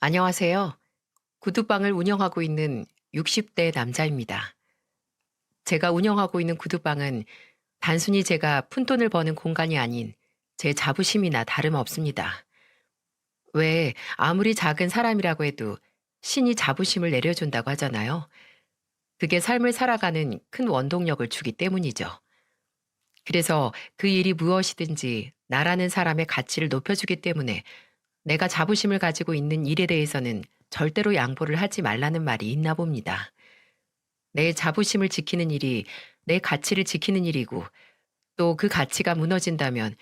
안녕하세요. 구두방을 운영하고 있는 60대 남자입니다. 제가 운영하고 있는 구두방은 단순히 제가 푼돈을 버는 공간이 아닌 제 자부심이나 다름없습니다. 왜 아무리 작은 사람이라고 해도 신이 자부심을 내려준다고 하잖아요. 그게 삶을 살아가는 큰 원동력을 주기 때문이죠. 그래서 그 일이 무엇이든지 나라는 사람의 가치를 높여주기 때문에 내가 자부심을 가지고 있는 일에 대해서는 절대로 양보를 하지 말라는 말이 있나 봅니다. 내 자부심을 지키는 일이 내 가치를 지키는 일이고 또 그 가치가 무너진다면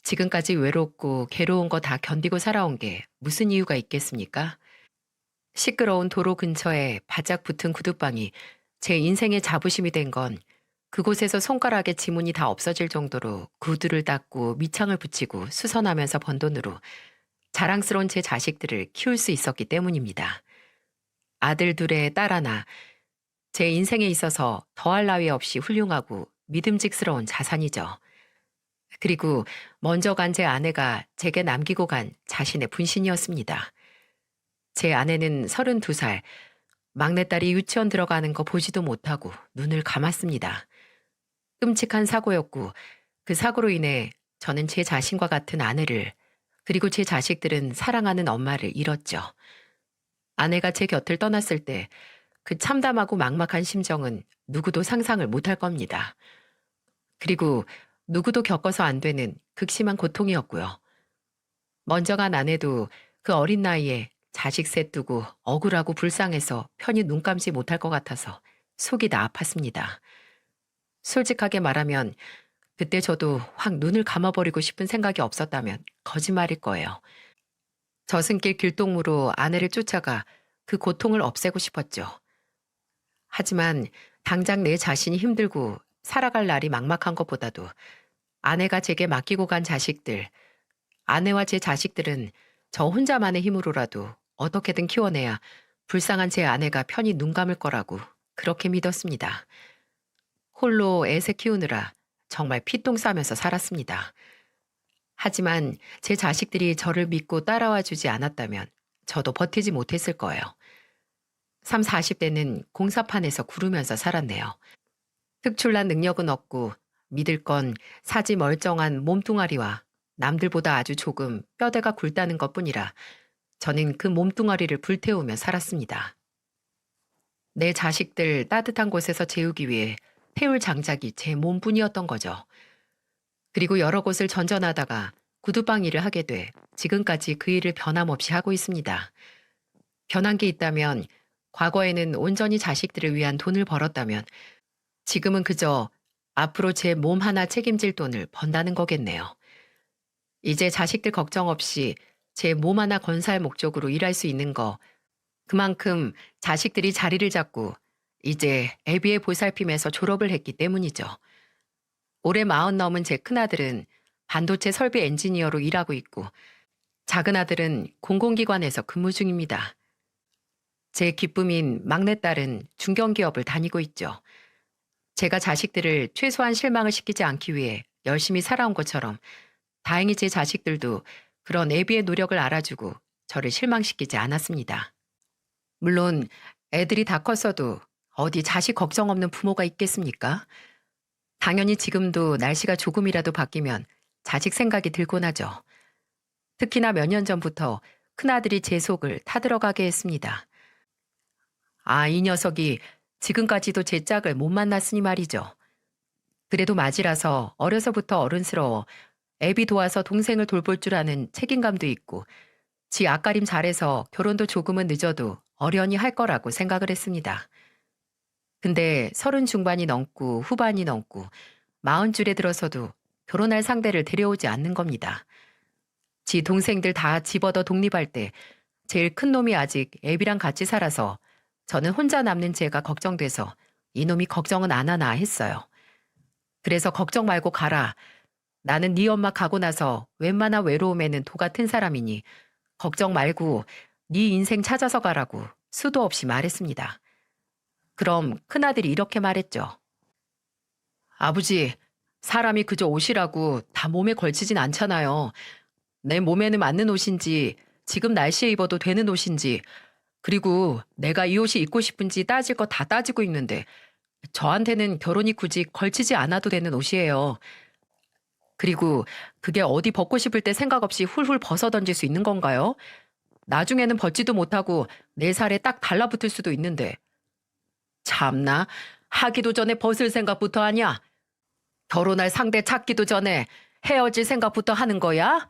지금까지 외롭고 괴로운 거 다 견디고 살아온 게 무슨 이유가 있겠습니까? 시끄러운 도로 근처에 바짝 붙은 구두방이 제 인생의 자부심이 된 건 그곳에서 손가락에 지문이 다 없어질 정도로 구두를 닦고 밑창을 붙이고 수선하면서 번 돈으로 자랑스러운 제 자식들을 키울 수 있었기 때문입니다. 아들 둘에 딸 하나, 제 인생에 있어서 더할 나위 없이 훌륭하고 믿음직스러운 자산이죠. 그리고 먼저 간 제 아내가 제게 남기고 간 자신의 분신이었습니다. 제 아내는 32살, 막내딸이 유치원 들어가는 거 보지도 못하고 눈을 감았습니다. 끔찍한 사고였고 그 사고로 인해 저는 제 자신과 같은 아내를 그리고 제 자식들은 사랑하는 엄마를 잃었죠. 아내가 제 곁을 떠났을 때 그 참담하고 막막한 심정은 누구도 상상을 못할 겁니다. 그리고 누구도 겪어서 안 되는 극심한 고통이었고요. 먼저 간 아내도 그 어린 나이에 자식 셋 두고 억울하고 불쌍해서 편히 눈 감지 못할 것 같아서 속이 다 아팠습니다. 솔직하게 말하면 그때 저도 확 눈을 감아버리고 싶은 생각이 없었다면 거짓말일 거예요. 저승길 길동무로 아내를 쫓아가 그 고통을 없애고 싶었죠. 하지만 당장 내 자신이 힘들고 살아갈 날이 막막한 것보다도 아내가 제게 맡기고 간 자식들, 아내와 제 자식들은 저 혼자만의 힘으로라도 어떻게든 키워내야 불쌍한 제 아내가 편히 눈 감을 거라고 그렇게 믿었습니다. 홀로 애새 키우느라 정말 피똥 싸면서 살았습니다. 하지만 제 자식들이 저를 믿고 따라와 주지 않았다면 저도 버티지 못했을 거예요. 3, 40대는 공사판에서 구르면서 살았네요. 특출난 능력은 없고 믿을 건 사지 멀쩡한 몸뚱아리와 남들보다 아주 조금 뼈대가 굵다는 것뿐이라 저는 그 몸뚱아리를 불태우며 살았습니다. 내 자식들 따뜻한 곳에서 재우기 위해 태울 장작이 제 몸뿐이었던 거죠. 그리고 여러 곳을 전전하다가 구두방 일을 하게 돼 지금까지 그 일을 변함없이 하고 있습니다. 변한 게 있다면 과거에는 온전히 자식들을 위한 돈을 벌었다면 지금은 그저 앞으로 제 몸 하나 책임질 돈을 번다는 거겠네요. 이제 자식들 걱정 없이 제 몸 하나 건사할 목적으로 일할 수 있는 거, 그만큼 자식들이 자리를 잡고 이제 애비의 보살핌에서 졸업을 했기 때문이죠. 올해 40 넘은 제 큰아들은 반도체 설비 엔지니어로 일하고 있고 작은 아들은 공공기관에서 근무 중입니다. 제 기쁨인 막내딸은 중견기업을 다니고 있죠. 제가 자식들을 최소한 실망을 시키지 않기 위해 열심히 살아온 것처럼 다행히 제 자식들도 그런 애비의 노력을 알아주고 저를 실망시키지 않았습니다. 물론 애들이 다 컸어도 어디 자식 걱정 없는 부모가 있겠습니까? 당연히 지금도 날씨가 조금이라도 바뀌면 자식 생각이 들곤 하죠. 특히나 몇 년 전부터 큰아들이 제 속을 타들어가게 했습니다. 아, 이 녀석이 지금까지도 제 짝을 못 만났으니 말이죠. 그래도 맞이라서 어려서부터 어른스러워 애비 도와서 동생을 돌볼 줄 아는 책임감도 있고 지 앞가림 잘해서 결혼도 조금은 늦어도 어련히 할 거라고 생각을 했습니다. 근데 30 중반이 넘고 후반이 넘고 40 줄에 들어서도 결혼할 상대를 데려오지 않는 겁니다. 지 동생들 다 집어더 독립할 때 제일 큰 놈이 아직 애비랑 같이 살아서 저는 혼자 남는 제가 걱정돼서 이놈이 걱정은 안 하나 했어요. 그래서 걱정 말고 가라. 나는 네 엄마 가고 나서 웬만한 외로움에는 도 같은 사람이니 걱정 말고 네 인생 찾아서 가라고 수도 없이 말했습니다. 그럼 큰아들이 이렇게 말했죠. 아버지, 사람이 그저 옷이라고 다 몸에 걸치진 않잖아요. 내 몸에는 맞는 옷인지 지금 날씨에 입어도 되는 옷인지, 그리고 내가 이 옷이 입고 싶은지 따질 거 다 따지고 있는데 저한테는 결혼이 굳이 걸치지 않아도 되는 옷이에요. 그리고 그게 어디 벗고 싶을 때 생각 없이 훌훌 벗어 던질 수 있는 건가요? 나중에는 벗지도 못하고 내 살에 딱 달라붙을 수도 있는데. 참나, 하기도 전에 벗을 생각부터 하냐? 결혼할 상대 찾기도 전에 헤어질 생각부터 하는 거야?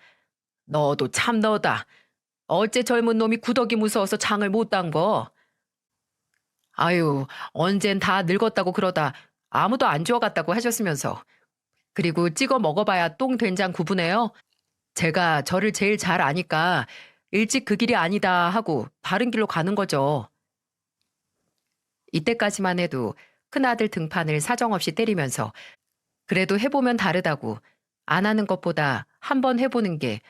너도 참 너다. 어째 젊은 놈이 구더기 무서워서 장을 못 담궈? 아유, 언젠 다 늙었다고 그러다 아무도 안 주워갔다고 하셨으면서. 그리고 찍어 먹어봐야 똥 된장 구분해요. 제가 저를 제일 잘 아니까 일찍 그 길이 아니다 하고 다른 길로 가는 거죠. 이때까지만 해도 큰아들 등판을 사정없이 때리면서 그래도 해보면 다르다고, 안 하는 것보다 한번 해보는 게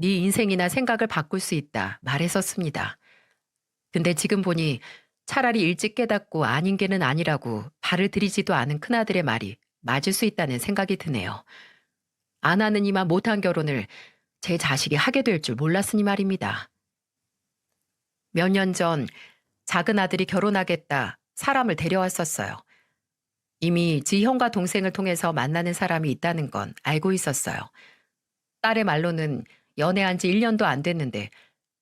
네 인생이나 생각을 바꿀 수 있다 말했었습니다. 근데 지금 보니 차라리 일찍 깨닫고 아닌 게는 아니라고 발을 들이지도 않은 큰아들의 말이 맞을 수 있다는 생각이 드네요. 안 하는 이만 못한 결혼을 제 자식이 하게 될 줄 몰랐으니 말입니다. 몇 년 전 작은 아들이 결혼하겠다 사람을 데려왔었어요. 이미 지 형과 동생을 통해서 만나는 사람이 있다는 건 알고 있었어요. 딸의 말로는 연애한 지 1년도 안 됐는데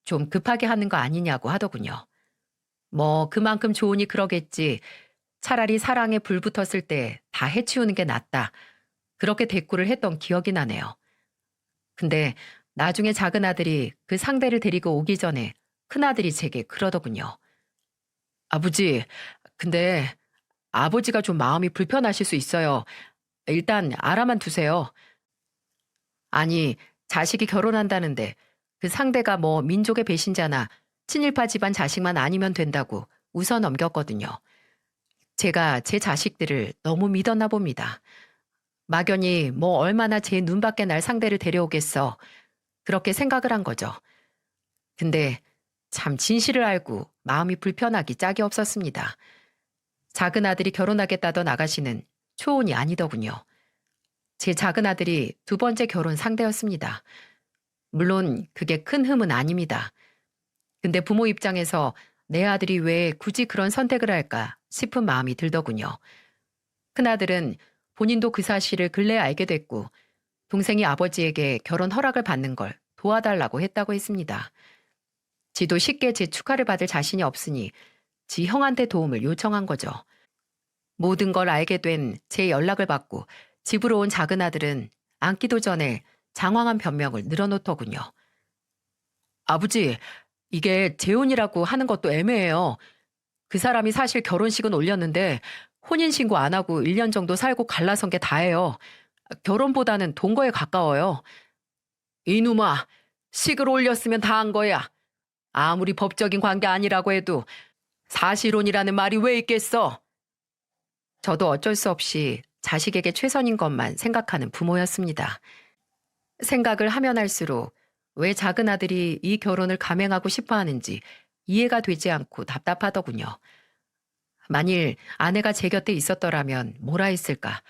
좀 급하게 하는 거 아니냐고 하더군요. 뭐 그만큼 좋으니 그러겠지. 차라리 사랑에 불 붙었을 때 다 해치우는 게 낫다. 그렇게 대꾸를 했던 기억이 나네요. 근데 나중에 작은 아들이 그 상대를 데리고 오기 전에 큰아들이 제게 그러더군요. 아버지, 근데 아버지가 좀 마음이 불편하실 수 있어요. 일단 알아만 두세요. 아니, 자식이 결혼한다는데 그 상대가 뭐 민족의 배신자나 친일파 집안 자식만 아니면 된다고 웃어 넘겼거든요. 제가 제 자식들을 너무 믿었나 봅니다. 막연히 뭐 얼마나 제 눈밖에 날 상대를 데려오겠어. 그렇게 생각을 한 거죠. 근데 참 진실을 알고 마음이 불편하기 짝이 없었습니다. 작은 아들이 결혼하겠다던 아가씨는 초혼이 아니더군요. 제 작은 아들이 두 번째 결혼 상대였습니다. 물론 그게 큰 흠은 아닙니다. 근데 부모 입장에서 내 아들이 왜 굳이 그런 선택을 할까 싶은 마음이 들더군요. 큰아들은 본인도 그 사실을 근래에 알게 됐고 동생이 아버지에게 결혼 허락을 받는 걸 도와달라고 했다고 했습니다. 지도 쉽게 제 축하를 받을 자신이 없으니 지 형한테 도움을 요청한 거죠. 모든 걸 알게 된 제 연락을 받고 집으로 온 작은 아들은 앉기도 전에 장황한 변명을 늘어놓더군요. 아버지, 이게 재혼이라고 하는 것도 애매해요. 그 사람이 사실 결혼식은 올렸는데 혼인신고 안 하고 1년 정도 살고 갈라선 게 다예요. 결혼보다는 동거에 가까워요. 이놈아, 식을 올렸으면 다 한 거야. 아무리 법적인 관계 아니라고 해도 사실혼이라는 말이 왜 있겠어? 저도 어쩔 수 없이 자식에게 최선인 것만 생각하는 부모였습니다. 생각을 하면 할수록 왜 작은 아들이 이 결혼을 감행하고 싶어 하는지 이해가 되지 않고 답답하더군요. 만일 아내가 제 곁에 있었더라면 뭐라 했을까?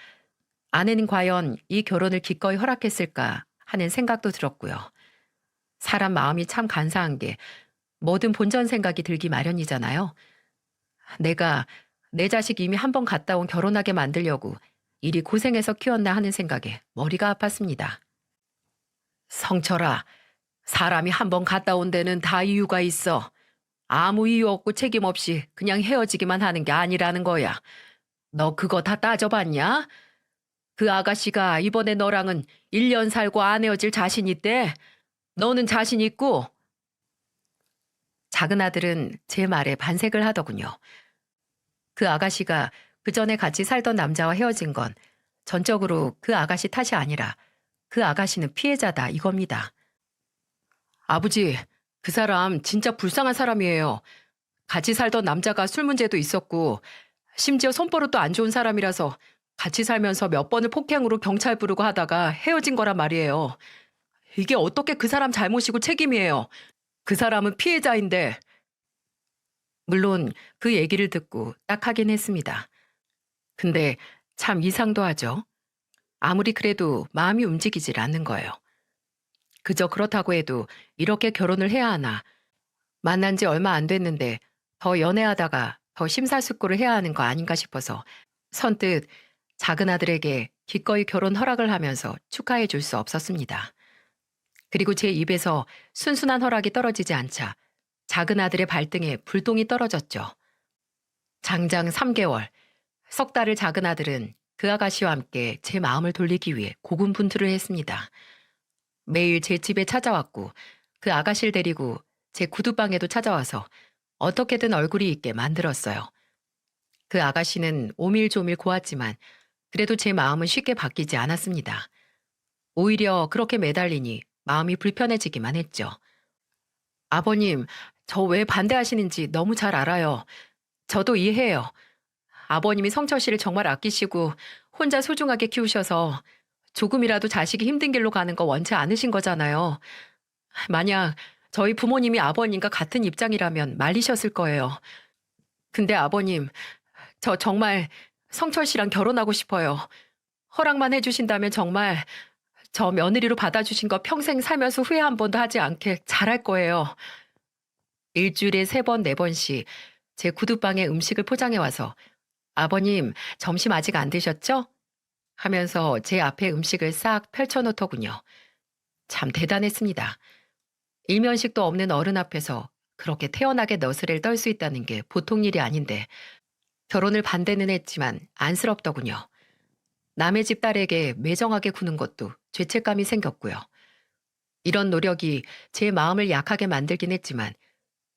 아내는 과연 이 결혼을 기꺼이 허락했을까 하는 생각도 들었고요. 사람 마음이 참 간사한 게 뭐든 본전 생각이 들기 마련이잖아요. 내가 내 자식 이미 한 번 갔다 온 결혼하게 만들려고 이리 고생해서 키웠나 하는 생각에 머리가 아팠습니다. 성철아, 사람이 한 번 갔다 온 데는 다 이유가 있어. 아무 이유 없고 책임 없이 그냥 헤어지기만 하는 게 아니라는 거야. 너 그거 다 따져봤냐? 그 아가씨가 이번에 너랑은 1년 살고 안 헤어질 자신 있대? 너는 자신 있고? 작은 아들은 제 말에 반색을 하더군요. 그 아가씨가 그 전에 같이 살던 남자와 헤어진 건 전적으로 그 아가씨 탓이 아니라 그 아가씨는 피해자다 이겁니다. 아버지, 그 사람 진짜 불쌍한 사람이에요. 같이 살던 남자가 술 문제도 있었고 심지어 손버릇도 안 좋은 사람이라서 같이 살면서 몇 번을 폭행으로 경찰 부르고 하다가 헤어진 거란 말이에요. 이게 어떻게 그 사람 잘못이고 책임이에요. 그 사람은 피해자인데. 물론 그 얘기를 듣고 딱 하긴 했습니다. 근데 참 이상도 하죠. 아무리 그래도 마음이 움직이질 않는 거예요. 그저 그렇다고 해도 이렇게 결혼을 해야 하나. 만난 지 얼마 안 됐는데 더 연애하다가 더 심사숙고를 해야 하는 거 아닌가 싶어서 선뜻 작은 아들에게 기꺼이 결혼 허락을 하면서 축하해 줄 수 없었습니다. 그리고 제 입에서 순순한 허락이 떨어지지 않자 작은 아들의 발등에 불똥이 떨어졌죠. 장장 3개월, 석 달을 작은 아들은 그 아가씨와 함께 제 마음을 돌리기 위해 고군분투를 했습니다. 매일 제 집에 찾아왔고 그 아가씨를 데리고 제 구두방에도 찾아와서 어떻게든 얼굴이 있게 만들었어요. 그 아가씨는 오밀조밀 고왔지만 그래도 제 마음은 쉽게 바뀌지 않았습니다. 오히려 그렇게 매달리니 마음이 불편해지기만 했죠. 아버님, 저 왜 반대하시는지 너무 잘 알아요. 저도 이해해요. 아버님이 성철 씨를 정말 아끼시고 혼자 소중하게 키우셔서 조금이라도 자식이 힘든 길로 가는 거 원치 않으신 거잖아요. 만약 저희 부모님이 아버님과 같은 입장이라면 말리셨을 거예요. 근데 아버님, 저 정말 성철 씨랑 결혼하고 싶어요. 허락만 해주신다면 정말 저 며느리로 받아주신 거 평생 살면서 후회 한 번도 하지 않게 잘할 거예요. 일주일에 3번, 4번씩 제 구두방에 음식을 포장해 와서 아버님, 점심 아직 안 드셨죠? 하면서 제 앞에 음식을 싹 펼쳐놓더군요. 참 대단했습니다. 일면식도 없는 어른 앞에서 그렇게 태연하게 너스레를 떨 수 있다는 게 보통 일이 아닌데 결혼을 반대는 했지만 안쓰럽더군요. 남의 집 딸에게 매정하게 구는 것도 죄책감이 생겼고요. 이런 노력이 제 마음을 약하게 만들긴 했지만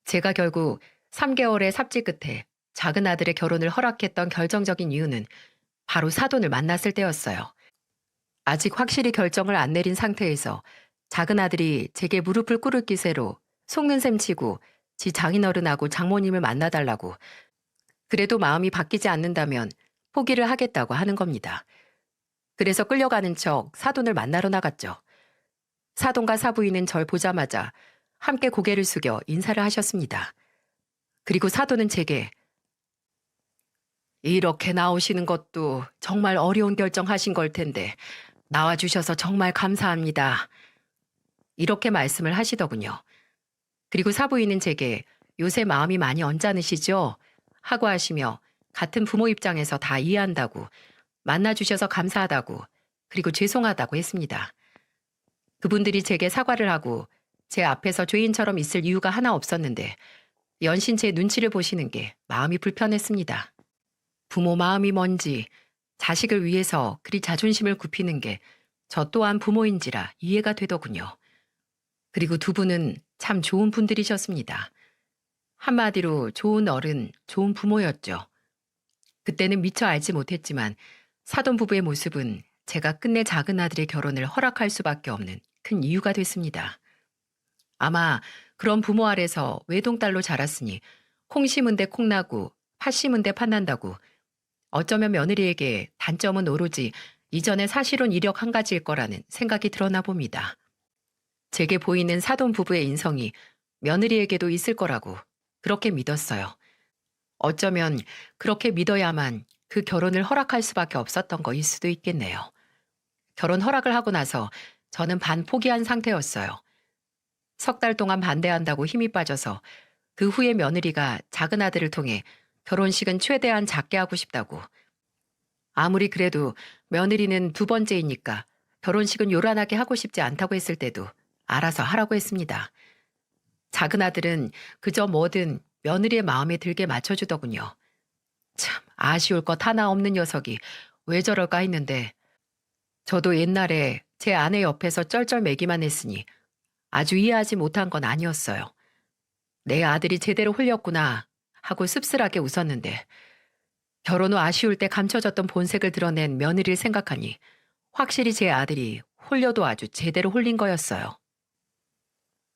제가 결국 3개월의 삽질 끝에 작은 아들의 결혼을 허락했던 결정적인 이유는 바로 사돈을 만났을 때였어요. 아직 확실히 결정을 안 내린 상태에서 작은 아들이 제게 무릎을 꿇을 기세로 속는 셈 치고 지 장인어른하고 장모님을 만나달라고, 그래도 마음이 바뀌지 않는다면 포기를 하겠다고 하는 겁니다. 그래서 끌려가는 척 사돈을 만나러 나갔죠. 사돈과 사부인은 절 보자마자 함께 고개를 숙여 인사를 하셨습니다. 그리고 사돈은 제게 이렇게 나오시는 것도 정말 어려운 결정하신 걸 텐데 나와주셔서 정말 감사합니다. 이렇게 말씀을 하시더군요. 그리고 사부인은 제게 요새 마음이 많이 언짢으시죠? 하고 하시며 같은 부모 입장에서 다 이해한다고, 만나주셔서 감사하다고, 그리고 죄송하다고 했습니다. 그분들이 제게 사과를 하고 제 앞에서 죄인처럼 있을 이유가 하나 없었는데 연신 제 눈치를 보시는 게 마음이 불편했습니다. 부모 마음이 뭔지, 자식을 위해서 그리 자존심을 굽히는 게 저 또한 부모인지라 이해가 되더군요. 그리고 두 분은 참 좋은 분들이셨습니다. 한마디로 좋은 어른, 좋은 부모였죠. 그때는 미처 알지 못했지만 사돈 부부의 모습은 제가 끝내 작은 아들의 결혼을 허락할 수밖에 없는 큰 이유가 됐습니다. 아마 그런 부모 아래서 외동딸로 자랐으니 콩 심은 데 콩나고 팥 심은 데 팥난다고, 어쩌면 며느리에게 단점은 오로지 이전의 사실혼 이력 한 가지일 거라는 생각이 드러나 봅니다. 제게 보이는 사돈 부부의 인성이 며느리에게도 있을 거라고 그렇게 믿었어요. 어쩌면 그렇게 믿어야만 그 결혼을 허락할 수밖에 없었던 거일 수도 있겠네요. 결혼 허락을 하고 나서 저는 반 포기한 상태였어요. 3달 동안 반대한다고 힘이 빠져서 그 후에 며느리가 작은 아들을 통해 결혼식은 최대한 작게 하고 싶다고. 아무리 그래도 며느리는 2번째이니까 결혼식은 요란하게 하고 싶지 않다고 했을 때도 알아서 하라고 했습니다. 작은 아들은 그저 뭐든 며느리의 마음에 들게 맞춰주더군요. 참 아쉬울 것 하나 없는 녀석이 왜 저럴까 했는데 저도 옛날에 제 아내 옆에서 쩔쩔매기만 했으니 아주 이해하지 못한 건 아니었어요. 내 아들이 제대로 홀렸구나 하고 씁쓸하게 웃었는데 결혼 후 아쉬울 때 감춰졌던 본색을 드러낸 며느리를 생각하니 확실히 제 아들이 홀려도 아주 제대로 홀린 거였어요.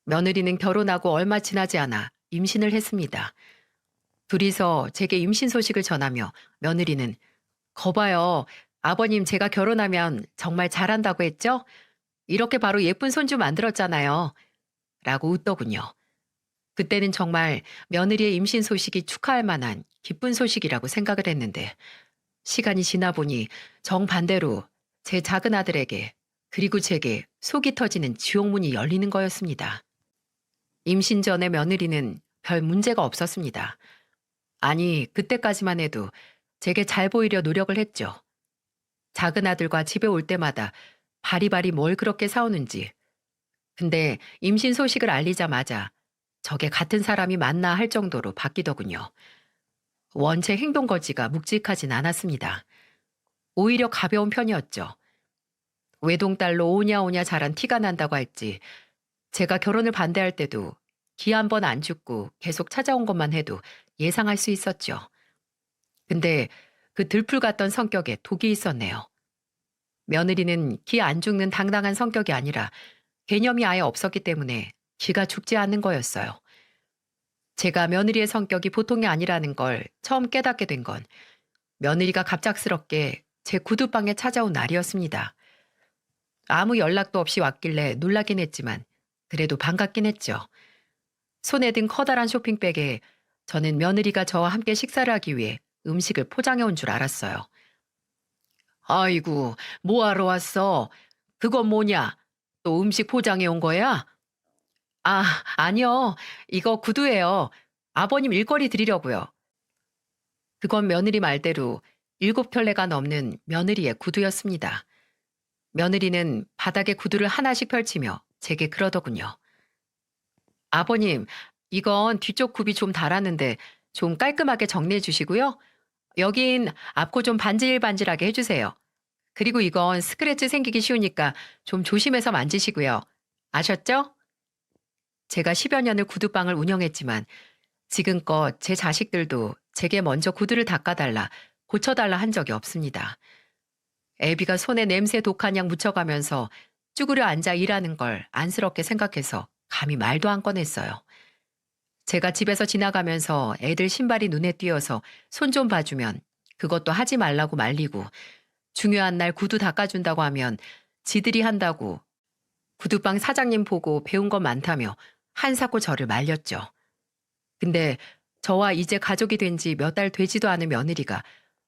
며느리는 결혼하고 얼마 지나지 않아 임신을 했습니다. 둘이서 제게 임신 소식을 전하며 며느리는 거봐요. 아버님 제가 결혼하면 정말 잘한다고 했죠? 이렇게 바로 예쁜 손주 만들었잖아요. 라고 웃더군요. 그때는 정말 며느리의 임신 소식이 축하할 만한 기쁜 소식이라고 생각을 했는데 시간이 지나 보니 정반대로 제 작은 아들에게 그리고 제게 속이 터지는 지옥문이 열리는 거였습니다. 임신 전에 며느리는 별 문제가 없었습니다. 아니, 그때까지만 해도 제게 잘 보이려 노력을 했죠. 작은 아들과 집에 올 때마다 바리바리 뭘 그렇게 사오는지. 근데 임신 소식을 알리자마자 저게 같은 사람이 맞나 할 정도로 바뀌더군요. 원체 행동 거지가 묵직하진 않았습니다. 오히려 가벼운 편이었죠. 외동딸로 오냐오냐 자란 티가 난다고 할지, 제가 결혼을 반대할 때도 기 한 번 안 죽고 계속 찾아온 것만 해도 예상할 수 있었죠. 근데 그 들풀 같던 성격에 독이 있었네요. 며느리는 기 안 죽는 당당한 성격이 아니라 개념이 아예 없었기 때문에 기가 죽지 않는 거였어요. 제가 며느리의 성격이 보통이 아니라는 걸 처음 깨닫게 된 건 며느리가 갑작스럽게 제 구두방에 찾아온 날이었습니다. 아무 연락도 없이 왔길래 놀라긴 했지만 그래도 반갑긴 했죠. 손에 든 커다란 쇼핑백에 저는 며느리가 저와 함께 식사를 하기 위해 음식을 포장해 온 줄 알았어요. 아이고, 뭐하러 왔어? 그건 뭐냐? 또 음식 포장해 온 거야? 아, 아니요. 이거 구두예요. 아버님 일거리 드리려고요. 그건 며느리 말대로 7켤레가 넘는 며느리의 구두였습니다. 며느리는 바닥에 구두를 하나씩 펼치며 제게 그러더군요. 아버님, 이건 뒤쪽 굽이 좀 닳았는데 좀 깔끔하게 정리해 주시고요. 여긴 앞코 좀 반질반질하게 해주세요. 그리고 이건 스크래치 생기기 쉬우니까 좀 조심해서 만지시고요. 아셨죠? 제가 10여 년을 구두방을 운영했지만 지금껏 제 자식들도 제게 먼저 구두를 닦아달라, 고쳐달라 한 적이 없습니다. 애비가 손에 냄새 독한 약 묻혀가면서 쭈그려 앉아 일하는 걸 안쓰럽게 생각해서 감히 말도 안 꺼냈어요. 제가 집에서 지나가면서 애들 신발이 눈에 띄어서 손 좀 봐주면 그것도 하지 말라고 말리고, 중요한 날 구두 닦아준다고 하면 지들이 한다고 구두방 사장님 보고 배운 거 많다며 한사코 저를 말렸죠. 근데 저와 이제 가족이 된 지 몇 달 되지도 않은 며느리가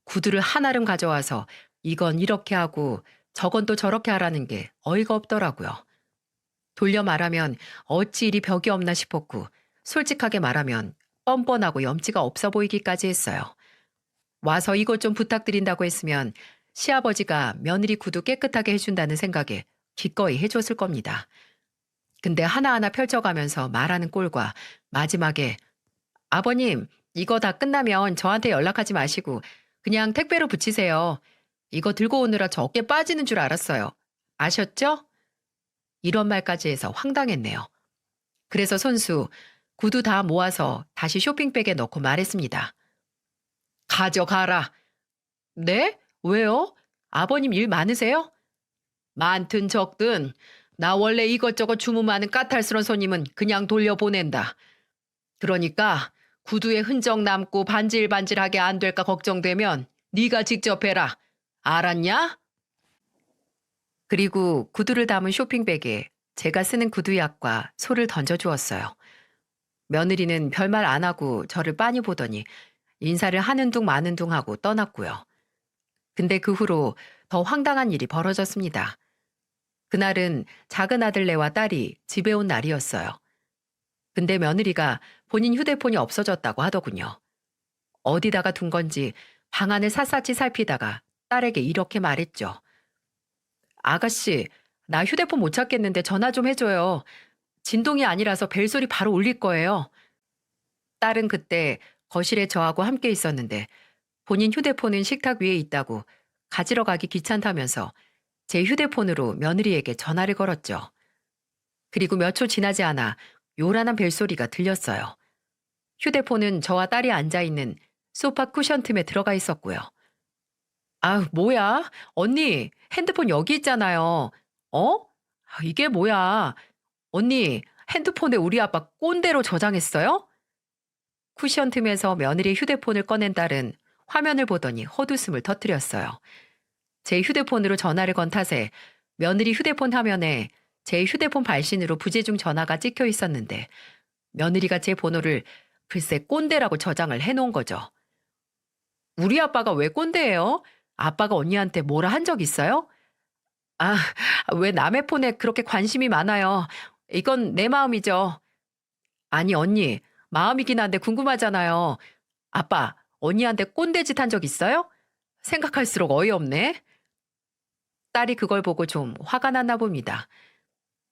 구두를 한아름 가져와서 이건 이렇게 하고 저건 또 저렇게 하라는 게 어이가 없더라고요. 돌려 말하면 어찌 이리 벽이 없나 싶었고, 솔직하게 말하면 뻔뻔하고 염치가 없어 보이기까지 했어요. 와서 이것 좀 부탁드린다고 했으면 시아버지가 며느리 구두 깨끗하게 해준다는 생각에 기꺼이 해줬을 겁니다. 근데 하나하나 펼쳐가면서 말하는 꼴과 마지막에 아버님, 이거 다 끝나면 저한테 연락하지 마시고 그냥 택배로 붙이세요. 이거 들고 오느라 저 어깨 빠지는 줄 알았어요. 아셨죠? 이런 말까지 해서 황당했네요. 그래서 손수 구두 다 모아서 다시 쇼핑백에 넣고 말했습니다. 가져가라. 네? 왜요? 아버님 일 많으세요? 많든 적든 나 원래 이것저것 주문 많은 까탈스러운 손님은 그냥 돌려보낸다. 그러니까 구두에 흔적 남고 반질반질하게 안 될까 걱정되면 네가 직접 해라. 알았냐? 그리고 구두를 담은 쇼핑백에 제가 쓰는 구두약과 소를 던져주었어요. 며느리는 별말 안 하고 저를 빤히 보더니 인사를 하는 둥 마는 둥 하고 떠났고요. 근데 그 후로 더 황당한 일이 벌어졌습니다. 그날은 작은 아들네와 딸이 집에 온 날이었어요. 근데 며느리가 본인 휴대폰이 없어졌다고 하더군요. 어디다가 둔 건지 방안을 샅샅이 살피다가 딸에게 이렇게 말했죠. 아가씨, 나 휴대폰 못 찾겠는데 전화 좀 해줘요. 진동이 아니라서 벨소리 바로 울릴 거예요. 딸은 그때 거실에 저하고 함께 있었는데 본인 휴대폰은 식탁 위에 있다고 가지러 가기 귀찮다면서 제 휴대폰으로 며느리에게 전화를 걸었죠. 그리고 몇 초 지나지 않아 요란한 벨소리가 들렸어요. 휴대폰은 저와 딸이 앉아있는 소파 쿠션 틈에 들어가 있었고요. 아, 뭐야? 언니, 핸드폰 여기 있잖아요. 어? 이게 뭐야? 언니, 핸드폰에 우리 아빠 꼰대로 저장했어요? 쿠션 틈에서 며느리의 휴대폰을 꺼낸 딸은 화면을 보더니 헛웃음을 터뜨렸어요. 제 휴대폰으로 전화를 건 탓에 며느리 휴대폰 화면에 제 휴대폰 발신으로 부재중 전화가 찍혀 있었는데 며느리가 제 번호를 글쎄 꼰대라고 저장을 해놓은 거죠. 우리 아빠가 왜 꼰대예요? 아빠가 언니한테 뭐라 한 적 있어요? 아, 왜 남의 폰에 그렇게 관심이 많아요? 이건 내 마음이죠. 아니, 언니, 마음이긴 한데 궁금하잖아요. 아빠, 언니한테 꼰대짓 한 적 있어요? 생각할수록 어이없네. 딸이 그걸 보고 좀 화가 났나 봅니다.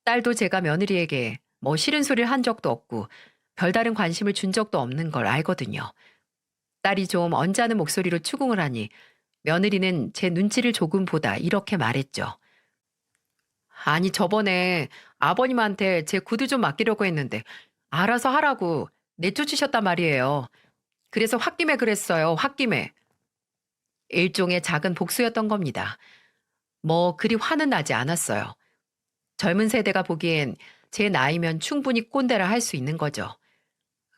딸도 제가 며느리에게 뭐 싫은 소리를 한 적도 없고 별다른 관심을 준 적도 없는 걸 알거든요. 딸이 좀 언짢은 목소리로 추궁을 하니 며느리는 제 눈치를 조금 보다 이렇게 말했죠. 아니, 저번에 아버님한테 제 구두 좀 맡기려고 했는데 알아서 하라고 내쫓으셨단 말이에요. 그래서 홧김에 그랬어요. 홧김에. 일종의 작은 복수였던 겁니다. 뭐 그리 화는 나지 않았어요. 젊은 세대가 보기엔 제 나이면 충분히 꼰대라 할 수 있는 거죠.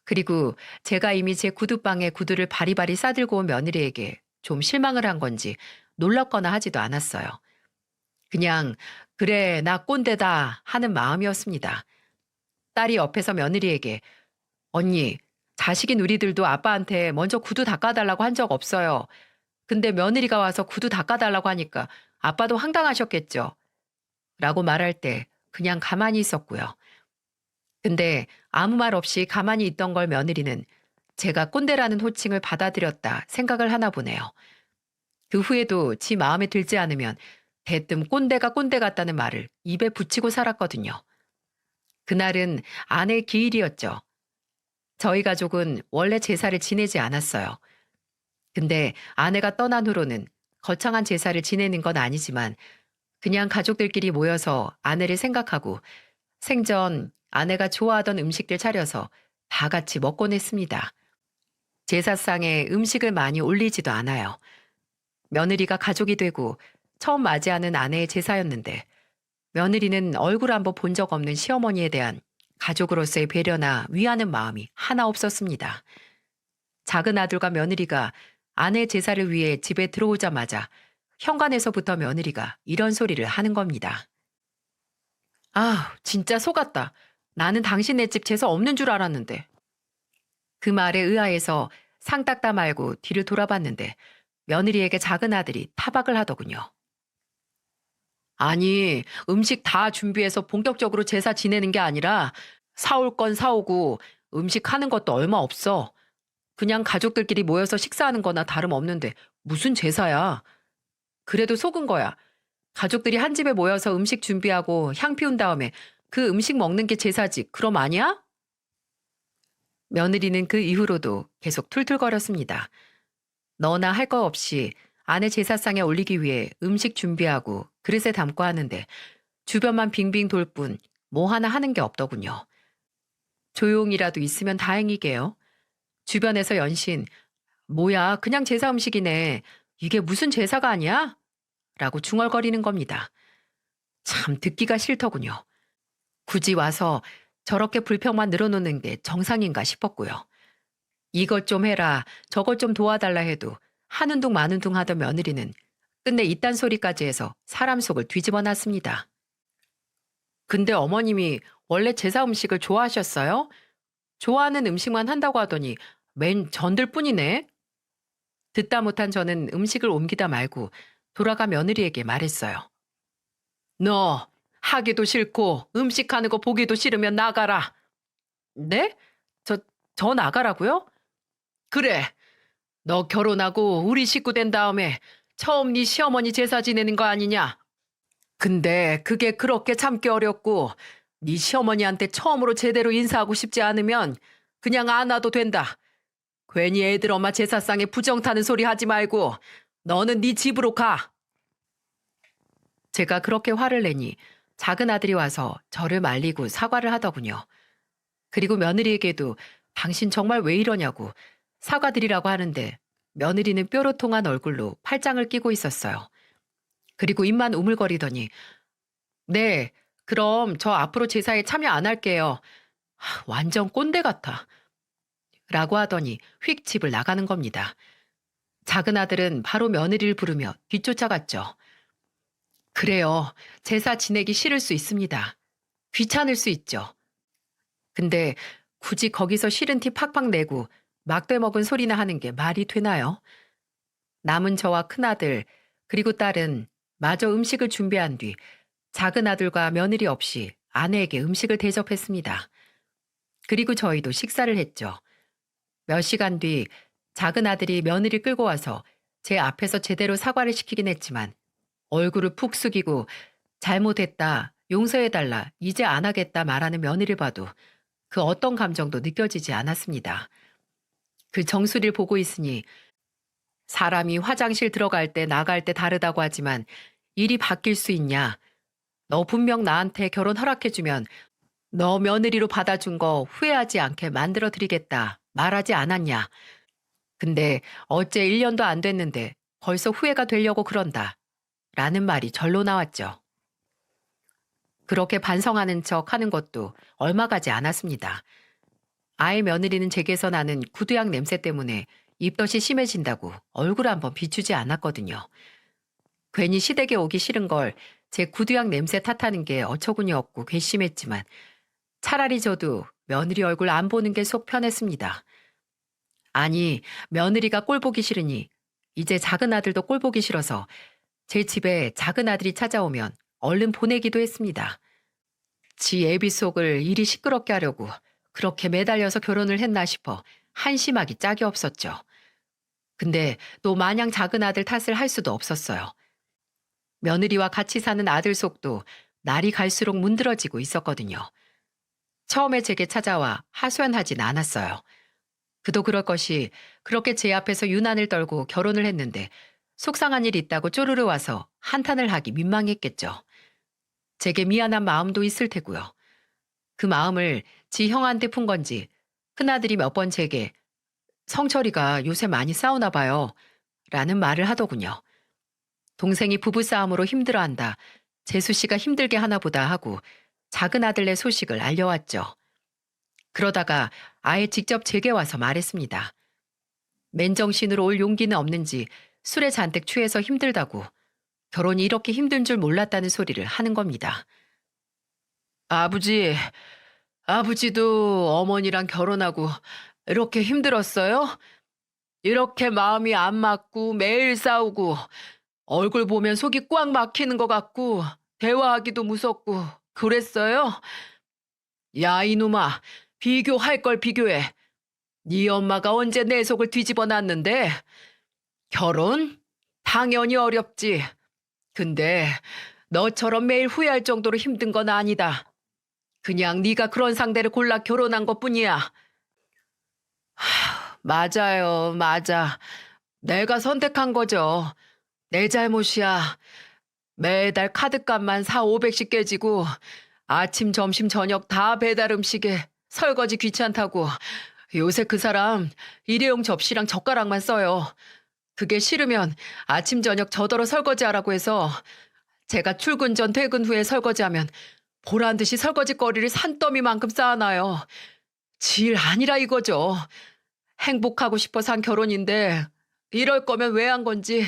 그리고 제가 이미 제 구두방에 구두를 바리바리 싸들고 온 며느리에게 좀 실망을 한 건지 놀랍거나 하지도 않았어요. 그냥 그래 나 꼰대다 하는 마음이었습니다. 딸이 옆에서 며느리에게 언니 자식인 우리들도 아빠한테 먼저 구두 닦아달라고 한 적 없어요. 근데 며느리가 와서 구두 닦아달라고 하니까 아빠도 황당하셨겠죠. 라고 말할 때 그냥 가만히 있었고요. 근데 아무 말 없이 가만히 있던 걸 며느리는 제가 꼰대라는 호칭을 받아들였다 생각을 하나 보네요. 그 후에도 지 마음에 들지 않으면 대뜸 꼰대가 꼰대 같다는 말을 입에 붙이고 살았거든요. 그날은 아내 기일이었죠. 저희 가족은 원래 제사를 지내지 않았어요. 근데 아내가 떠난 후로는 거창한 제사를 지내는 건 아니지만 그냥 가족들끼리 모여서 아내를 생각하고 생전 아내가 좋아하던 음식들 차려서 다 같이 먹곤 했습니다. 제사상에 음식을 많이 올리지도 않아요. 며느리가 가족이 되고 처음 맞이하는 아내의 제사였는데 며느리는 얼굴 한번 본 적 없는 시어머니에 대한 가족으로서의 배려나 위하는 마음이 하나 없었습니다. 작은 아들과 며느리가 아내 제사를 위해 집에 들어오자마자 현관에서부터 며느리가 이런 소리를 하는 겁니다. 아, 진짜 속았다. 나는 당신네 집 제사 없는 줄 알았는데. 그 말에 의아해서 상 닦다 말고 뒤를 돌아봤는데 며느리에게 작은 아들이 타박을 하더군요. 아니, 음식 다 준비해서 본격적으로 제사 지내는 게 아니라 사올 건 사오고 음식 하는 것도 얼마 없어. 그냥 가족들끼리 모여서 식사하는 거나 다름없는데 무슨 제사야. 그래도 속은 거야. 가족들이 한 집에 모여서 음식 준비하고 향 피운 다음에 그 음식 먹는 게 제사지. 그럼 아니야? 며느리는 그 이후로도 계속 툴툴거렸습니다. 너나 할 거 없이 아내 제사상에 올리기 위해 음식 준비하고 그릇에 담고 하는데 주변만 빙빙 돌 뿐 뭐 하나 하는 게 없더군요. 조용이라도 있으면 다행이게요. 주변에서 연신 뭐야 그냥 제사 음식이네. 이게 무슨 제사가 아니야? 라고 중얼거리는 겁니다. 참 듣기가 싫더군요. 굳이 와서 저렇게 불평만 늘어놓는 게 정상인가 싶었고요. 이것 좀 해라, 저것 좀 도와달라 해도 하는 둥 마는 둥 하던 며느리는 끝내 이딴 소리까지 해서 사람 속을 뒤집어 놨습니다. 근데 어머님이 원래 제사 음식을 좋아하셨어요? 좋아하는 음식만 한다고 하더니 맨 전들 뿐이네. 듣다 못한 저는 음식을 옮기다 말고 돌아가 며느리에게 말했어요. 너 하기도 싫고 음식하는 거 보기도 싫으면 나가라. 네? 저, 저 나가라고요? 그래. 너 결혼하고 우리 식구 된 다음에 처음 네 시어머니 제사 지내는 거 아니냐? 근데 그게 그렇게 참기 어렵고 네 시어머니한테 처음으로 제대로 인사하고 싶지 않으면 그냥 안 와도 된다. 괜히 애들 엄마 제사상에 부정 타는 소리 하지 말고 너는 네 집으로 가. 제가 그렇게 화를 내니 작은 아들이 와서 저를 말리고 사과를 하더군요. 그리고 며느리에게도 당신 정말 왜 이러냐고 사과드리라고 하는데 며느리는 뾰로통한 얼굴로 팔짱을 끼고 있었어요. 그리고 입만 우물거리더니 네, 그럼 저 앞으로 제사에 참여 안 할게요. 완전 꼰대 같아. 라고 하더니 휙 집을 나가는 겁니다. 작은 아들은 바로 며느리를 부르며 뒤쫓아갔죠. 그래요. 제사 지내기 싫을 수 있습니다. 귀찮을 수 있죠. 근데 굳이 거기서 싫은 티 팍팍 내고 막대 먹은 소리나 하는 게 말이 되나요? 남은 저와 큰아들, 그리고 딸은 마저 음식을 준비한 뒤 작은 아들과 며느리 없이 아내에게 음식을 대접했습니다. 그리고 저희도 식사를 했죠. 몇 시간 뒤 작은 아들이 며느리 끌고 와서 제 앞에서 제대로 사과를 시키긴 했지만 얼굴을 푹 숙이고 잘못했다, 용서해달라, 이제 안 하겠다 말하는 며느리를 봐도 그 어떤 감정도 느껴지지 않았습니다. 그 정수리를 보고 있으니 사람이 화장실 들어갈 때 나갈 때 다르다고 하지만 일이 바뀔 수 있냐? 너 분명 나한테 결혼 허락해주면 너 며느리로 받아준 거 후회하지 않게 만들어 드리겠다 말하지 않았냐? 근데 어째 1년도 안 됐는데 벌써 후회가 되려고 그런다. 라는 말이 절로 나왔죠. 그렇게 반성하는 척 하는 것도 얼마 가지 않았습니다. 아이 며느리는 제게서 나는 구두약 냄새 때문에 입덧이 심해진다고 얼굴 한번 비추지 않았거든요. 괜히 시댁에 오기 싫은 걸 제 구두약 냄새 탓하는 게 어처구니 없고 괘씸했지만 차라리 저도 며느리 얼굴 안 보는 게 속 편했습니다. 아니, 며느리가 꼴 보기 싫으니 이제 작은 아들도 꼴 보기 싫어서 제 집에 작은 아들이 찾아오면 얼른 보내기도 했습니다. 지 애비 속을 일이 시끄럽게 하려고 그렇게 매달려서 결혼을 했나 싶어 한심하기 짝이 없었죠. 근데 또 마냥 작은 아들 탓을 할 수도 없었어요. 며느리와 같이 사는 아들 속도 날이 갈수록 문드러지고 있었거든요. 처음에 제게 찾아와 하소연하진 않았어요. 그도 그럴 것이 그렇게 제 앞에서 유난을 떨고 결혼을 했는데 속상한 일 있다고 쪼르르 와서 한탄을 하기 민망했겠죠. 제게 미안한 마음도 있을 테고요. 그 마음을 지 형한테 푼 건지 큰아들이 몇 번 제게 성철이가 요새 많이 싸우나 봐요. 라는 말을 하더군요. 동생이 부부싸움으로 힘들어한다. 재수 씨가 힘들게 하나 보다 하고 작은 아들네 소식을 알려왔죠. 그러다가 아예 직접 제게 와서 말했습니다. 맨정신으로 올 용기는 없는지 술에 잔뜩 취해서 힘들다고 결혼이 이렇게 힘든 줄 몰랐다는 소리를 하는 겁니다. 아버지도 어머니랑 결혼하고 이렇게 힘들었어요? 이렇게 마음이 안 맞고 매일 싸우고 얼굴 보면 속이 꽉 막히는 것 같고 대화하기도 무섭고 그랬어요? 야 이놈아, 비교할 걸 비교해. 네 엄마가 언제 내 속을 뒤집어 놨는데? 결혼? 당연히 어렵지. 근데 너처럼 매일 후회할 정도로 힘든 건 아니다. 그냥 네가 그런 상대를 골라 결혼한 것뿐이야. 맞아요, 맞아. 내가 선택한 거죠. 내 잘못이야. 매달 카드값만 4,500씩 깨지고 아침, 점심, 저녁 다 배달 음식에 설거지 귀찮다고 요새 그 사람 일회용 접시랑 젓가락만 써요. 그게 싫으면 아침, 저녁 저더러 설거지하라고 해서 제가 출근 전 퇴근 후에 설거지하면 보란 듯이 설거지거리를 산더미만큼 쌓아놔요. 질 아니라 이거죠. 행복하고 싶어 산 결혼인데 이럴 거면 왜 한 건지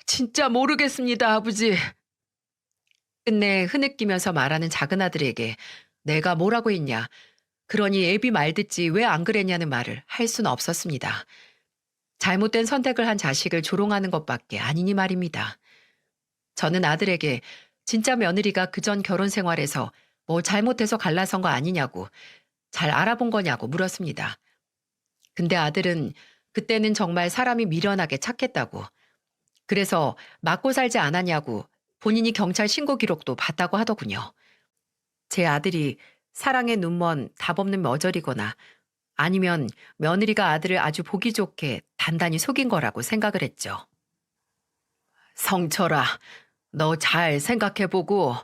진짜 모르겠습니다, 아버지. 끝내 흐느끼면서 말하는 작은 아들에게 내가 뭐라고 했냐. 그러니 애비 말 듣지 왜 안 그랬냐는 말을 할 수는 없었습니다. 잘못된 선택을 한 자식을 조롱하는 것밖에 아니니 말입니다. 저는 아들에게 진짜 며느리가 그전 결혼 생활에서 뭐 잘못해서 갈라선 거 아니냐고 잘 알아본 거냐고 물었습니다. 근데 아들은 그때는 정말 사람이 미련하게 착했다고. 그래서 맞고 살지 않았냐고 본인이 경찰 신고 기록도 봤다고 하더군요. 제 아들이 사랑에 눈먼 답 없는 머저리거나 아니면 며느리가 아들을 아주 보기 좋게 단단히 속인 거라고 생각을 했죠. 성철아, 너 잘 생각해보고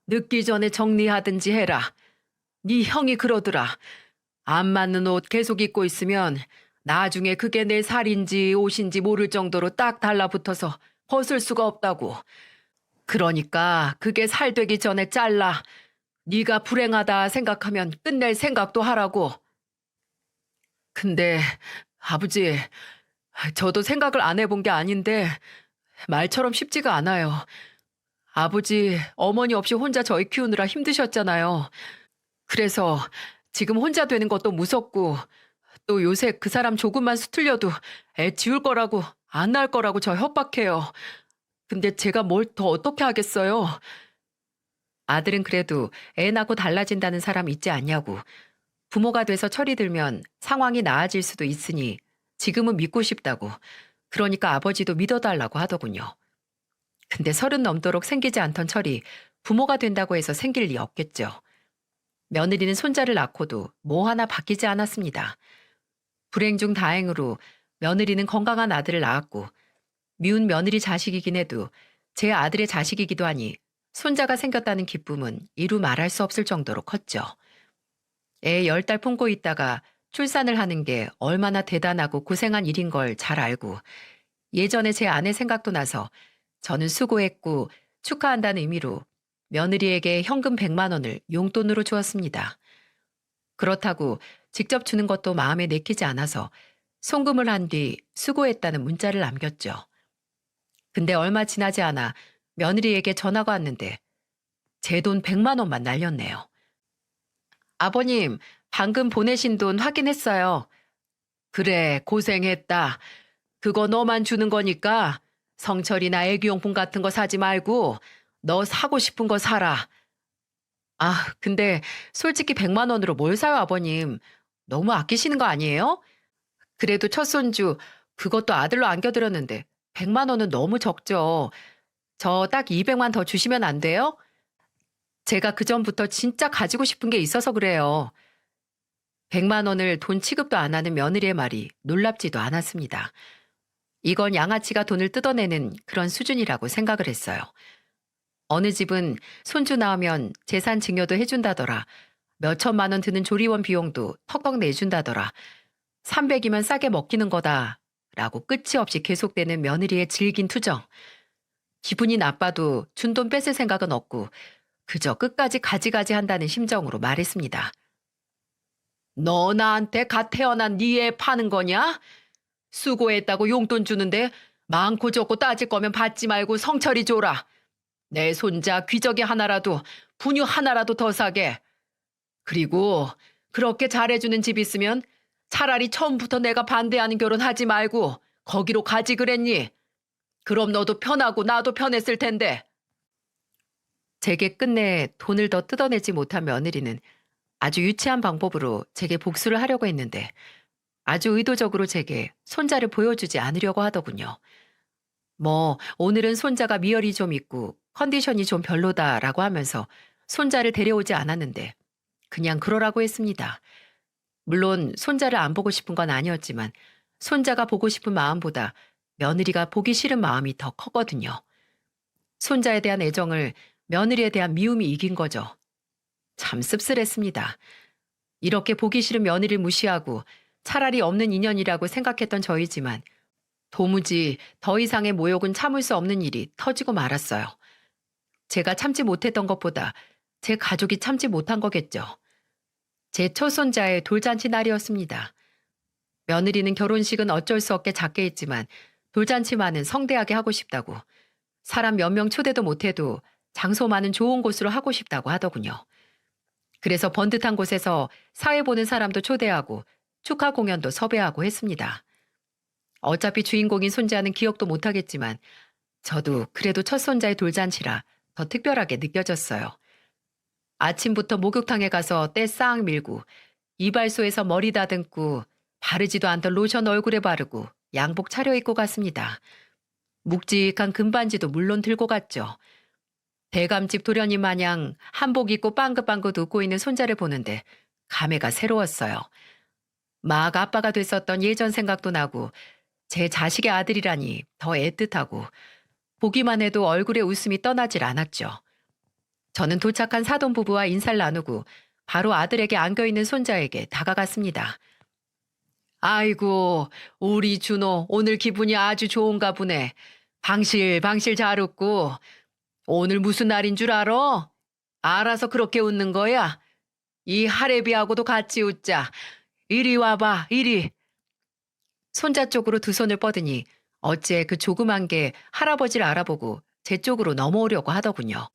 늦기 전에 정리하든지 해라. 네 형이 그러더라. 안 맞는 옷 계속 입고 있으면 나중에 그게 내 살인지 옷인지 모를 정도로 딱 달라붙어서 벗을 수가 없다고. 그러니까 그게 살되기 전에 잘라. 네가 불행하다 생각하면 끝낼 생각도 하라고. 근데 아버지, 저도 생각을 안 해본 게 아닌데 말처럼 쉽지가 않아요. 아버지, 어머니 없이 혼자 저희 키우느라 힘드셨잖아요. 그래서 지금 혼자 되는 것도 무섭고 또 요새 그 사람 조금만 수틀려도 애 지울 거라고 안 낳을 거라고 저 협박해요. 근데 제가 뭘 더 어떻게 하겠어요? 아들은 그래도 애 낳고 달라진다는 사람 있지 않냐고. 부모가 돼서 철이 들면 상황이 나아질 수도 있으니 지금은 믿고 싶다고. 그러니까 아버지도 믿어달라고 하더군요. 근데 30 넘도록 생기지 않던 철이 부모가 된다고 해서 생길 리 없겠죠. 며느리는 손자를 낳고도 뭐 하나 바뀌지 않았습니다. 불행 중 다행으로 며느리는 건강한 아들을 낳았고 미운 며느리 자식이긴 해도 제 아들의 자식이기도 하니 손자가 생겼다는 기쁨은 이루 말할 수 없을 정도로 컸죠. 애 10달 품고 있다가 출산을 하는 게 얼마나 대단하고 고생한 일인 걸 잘 알고 예전에 제 아내 생각도 나서 저는 수고했고 축하한다는 의미로 며느리에게 현금 100만 원을 용돈으로 주었습니다. 그렇다고 직접 주는 것도 마음에 내키지 않아서 송금을 한 뒤 수고했다는 문자를 남겼죠. 근데 얼마 지나지 않아 며느리에게 전화가 왔는데 제 돈 100만 원만 날렸네요. 아버님, 방금 보내신 돈 확인했어요. 그래, 고생했다. 그거 너만 주는 거니까 성철이나 애기용품 같은 거 사지 말고 너 사고 싶은 거 사라. 아, 근데 솔직히 100만 원으로 뭘 사요, 아버님? 너무 아끼시는 거 아니에요? 그래도 첫 손주 그것도 아들로 안겨드렸는데 100만 원은 너무 적죠. 저 딱 200만 더 주시면 안 돼요? 제가 그전부터 진짜 가지고 싶은 게 있어서 그래요. 100만 원을 돈 취급도 안 하는 며느리의 말이 놀랍지도 않았습니다. 이건 양아치가 돈을 뜯어내는 그런 수준이라고 생각을 했어요. 어느 집은 손주 낳으면 재산 증여도 해준다더라. 몇 천만 원 드는 조리원 비용도 턱턱 내준다더라. 300이면 싸게 먹히는 거다. 라고 끝이 없이 계속되는 며느리의 질긴 투정. 기분이 나빠도 준 돈 뺏을 생각은 없고 그저 끝까지 가지가지 한다는 심정으로 말했습니다. 너 나한테 갓 태어난 네 애 파는 거냐? 수고했다고 용돈 주는데 많고 적고 따질 거면 받지 말고 성철이 줘라. 내 손자 귀저귀 하나라도 분유 하나라도 더 사게. 그리고 그렇게 잘해주는 집 있으면 차라리 처음부터 내가 반대하는 결혼 하지 말고 거기로 가지 그랬니? 그럼 너도 편하고 나도 편했을 텐데. 제게 끝내 돈을 더 뜯어내지 못한 며느리는 아주 유치한 방법으로 제게 복수를 하려고 했는데 아주 의도적으로 제게 손자를 보여주지 않으려고 하더군요. 뭐 오늘은 손자가 미열이 좀 있고 컨디션이 좀 별로다라고 하면서 손자를 데려오지 않았는데 그냥 그러라고 했습니다. 물론 손자를 안 보고 싶은 건 아니었지만 손자가 보고 싶은 마음보다 며느리가 보기 싫은 마음이 더 컸거든요. 손자에 대한 애정을 며느리에 대한 미움이 이긴 거죠. 참 씁쓸했습니다. 이렇게 보기 싫은 며느리를 무시하고 차라리 없는 인연이라고 생각했던 저이지만 도무지 더 이상의 모욕은 참을 수 없는 일이 터지고 말았어요. 제가 참지 못했던 것보다 제 가족이 참지 못한 거겠죠. 제 첫손자의 돌잔치 날이었습니다. 며느리는 결혼식은 어쩔 수 없게 작게 했지만 돌잔치만은 성대하게 하고 싶다고 사람 몇 명 초대도 못해도 장소만은 좋은 곳으로 하고 싶다고 하더군요. 그래서 번듯한 곳에서 사회 보는 사람도 초대하고 축하 공연도 섭외하고 했습니다. 어차피 주인공인 손자는 기억도 못하겠지만 저도 그래도 첫 손자의 돌잔치라 더 특별하게 느껴졌어요. 아침부터 목욕탕에 가서 때 싹 밀고 이발소에서 머리 다듬고 바르지도 않던 로션 얼굴에 바르고 양복 차려입고 갔습니다. 묵직한 금반지도 물론 들고 갔죠. 대감집 도련님 마냥 한복 입고 빵긋빵긋 웃고 있는 손자를 보는데 감회가 새로웠어요. 막 아빠가 됐었던 예전 생각도 나고 제 자식의 아들이라니 더 애틋하고 보기만 해도 얼굴에 웃음이 떠나질 않았죠. 저는 도착한 사돈 부부와 인사를 나누고 바로 아들에게 안겨있는 손자에게 다가갔습니다. 아이고, 우리 준호 오늘 기분이 아주 좋은가 보네. 방실방실 잘 웃고. 오늘 무슨 날인 줄 알아? 알아서 그렇게 웃는 거야? 이 할애비하고도 같이 웃자. 이리 와봐, 이리. 손자 쪽으로 두 손을 뻗으니 어째 그 조그만 게 할아버지를 알아보고 제 쪽으로 넘어오려고 하더군요.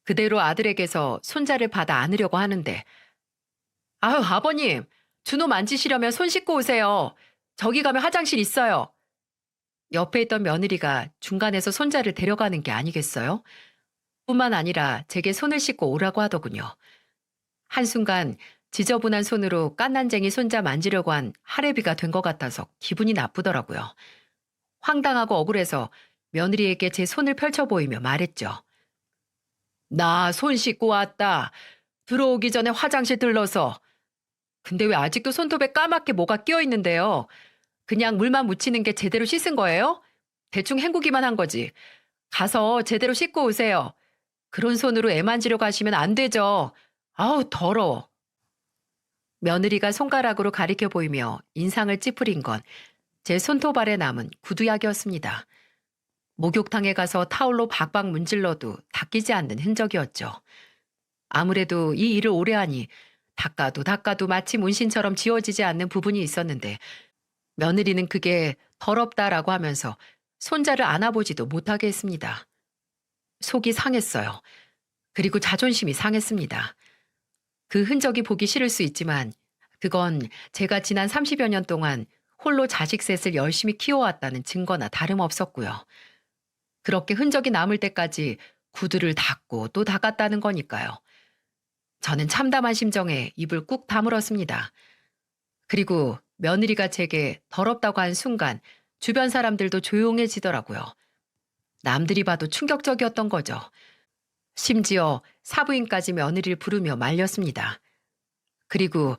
그대로 아들에게서 손자를 받아 안으려고 하는데 아유 아버님 준호 만지시려면 손 씻고 오세요. 저기 가면 화장실 있어요. 옆에 있던 며느리가 중간에서 손자를 데려가는 게 아니겠어요? 뿐만 아니라 제게 손을 씻고 오라고 하더군요. 한순간 지저분한 손으로 깐난쟁이 손자 만지려고 한 할애비가 된 것 같아서 기분이 나쁘더라고요. 황당하고 억울해서 며느리에게 제 손을 펼쳐 보이며 말했죠. 나 손 씻고 왔다. 들어오기 전에 화장실 들러서. 근데 왜 아직도 손톱에 까맣게 뭐가 끼어 있는데요? 그냥 물만 묻히는 게 제대로 씻은 거예요? 대충 헹구기만 한 거지. 가서 제대로 씻고 오세요. 그런 손으로 애 만지려고 하시면 안 되죠. 아우, 더러워. 며느리가 손가락으로 가리켜 보이며 인상을 찌푸린 건 제 손톱 아래 남은 구두약이었습니다. 목욕탕에 가서 타올로 박박 문질러도 닦이지 않는 흔적이었죠. 아무래도 이 일을 오래 하니 닦아도 마치 문신처럼 지워지지 않는 부분이 있었는데 며느리는 그게 더럽다라고 하면서 손자를 안아보지도 못하게 했습니다. 속이 상했어요. 그리고 자존심이 상했습니다. 그 흔적이 보기 싫을 수 있지만 그건 제가 지난 30여 년 동안 홀로 자식 셋을 열심히 키워왔다는 증거나 다름없었고요. 그렇게 흔적이 남을 때까지 구두를 닦고 또 닦았다는 거니까요. 저는 참담한 심정에 입을 꾹 다물었습니다. 그리고 며느리가 제게 더럽다고 한 순간 주변 사람들도 조용해지더라고요. 남들이 봐도 충격적이었던 거죠. 심지어 사부인까지 며느리를 부르며 말렸습니다. 그리고